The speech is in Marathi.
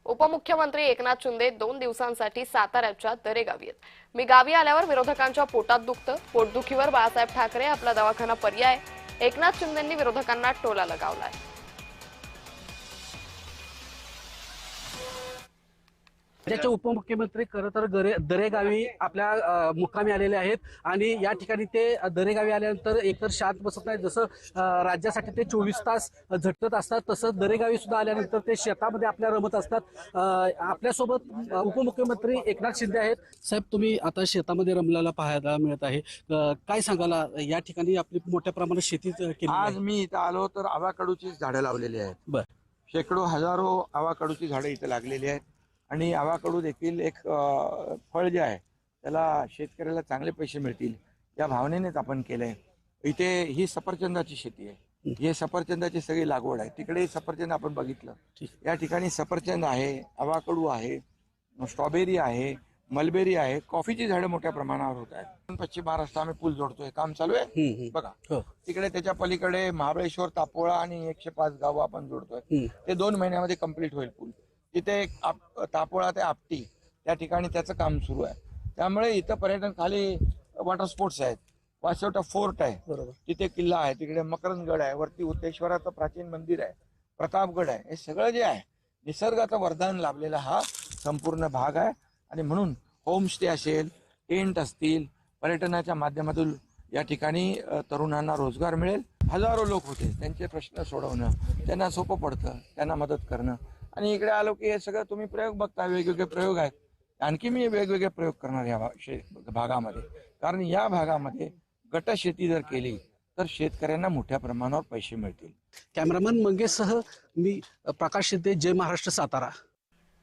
उपमुख्यमंत्री एकनाथ शिंदे 2 दिवसांसाठी साताऱ्याच्या दरेगावी आहेत. मी गावी आल्यावर विरोधकांच्या पोटात दुखतं. पोटदुखीवर बाळासाहेब ठाकरे आपला दवाखाना पर्याय. एकनाथ शिंदेंनी विरोधकांना टोला लगावलाय. राज्याचे उपमुख्यमंत्री खरं तर दरेगावी आपल्या मुक्कामी आलेले आहेत आणि या ठिकाणी ते दरेगावी आल्यानंतर एकतर शांत बसत नाही. जसं राज्यासाठी ते 24 तास झटत असतात तसं दरेगावी सुद्धा आल्यानंतर ते शेतामध्ये आपल्या रमत असतात. आपल्यासोबत उपमुख्यमंत्री एकनाथ शिंदे आहेत. साहेब, तुम्ही आता शेतामध्ये रमलेला पाहायला मिळत आहे. काय सांगाल, या ठिकाणी आपली मोठ्या प्रमाणात शेती केली आज मी इथं आलो तर आवाकाडूची झाडं लावलेली आहेत. बर, शेकडो हजारो आवाकाडूची झाडं इथं लागलेली आहेत आणि आवाकाडू देखील एक फळ जे आहे त्याला शेतकऱ्याला चांगले पैसे मिळतील या भावनेनेच आपण केलंय. इथे ही सफरचंदाची शेती आहे. हे सफरचंदाची सगळी लागवड आहे. तिकडे सफरचंद आपण बघितलं, या ठिकाणी सफरचंद आहे, आवाकाडू आहे, स्ट्रॉबेरी आहे, मलबेरी आहे, कॉफीची झाडं मोठ्या प्रमाणावर होत आहेत. पश्चिम महाराष्ट्र आम्ही पूल जोडतोय, काम चालू आहे बघा. तिकडे त्याच्या पलीकडे महाबळेश्वर, तापोळा आणि 105 गावं आपण जोडतोय. ते 2 महिन्यामध्ये कंप्लीट होईल पूल. तिथे तापोळा ते आपटी त्या ठिकाणी त्याचं काम सुरू आहे. त्यामुळे इथं पर्यटन, खाली वॉटर स्पोर्ट्स आहेत, वासोटा फोर्ट आहे, बरोबर, तिथे किल्ला आहे, तिकडे मकरंदगड आहे, वरती उत्तेश्वराचं प्राचीन मंदिर आहे, प्रतापगड आहे. हे सगळं जे आहे निसर्गाचं वरदान लाभलेला हा संपूर्ण भाग आहे. आणि म्हणून होमस्टे असेल, टेंट असतील, पर्यटनाच्या माध्यमातून या ठिकाणी तरुणांना रोजगार मिळेल. हजारो लोक होते, त्यांचे प्रश्न सोडवणं त्यांना सोपं पडतं, त्यांना मदत करणं. आणि इकडे आलो की हे सगळं तुम्ही प्रयोग बघता, वेगवेगळे प्रयोग आहेत. आणखी मी वेगवेगळे प्रयोग करणार या भागामध्ये, कारण या भागामध्ये गट शेती जर केली तर शेतकऱ्यांना मोठ्या प्रमाणावर पैसे मिळतील. कॅमेरामन मंगेशसह मी प्रकाश शिंदे, जय महाराष्ट्र, सातारा.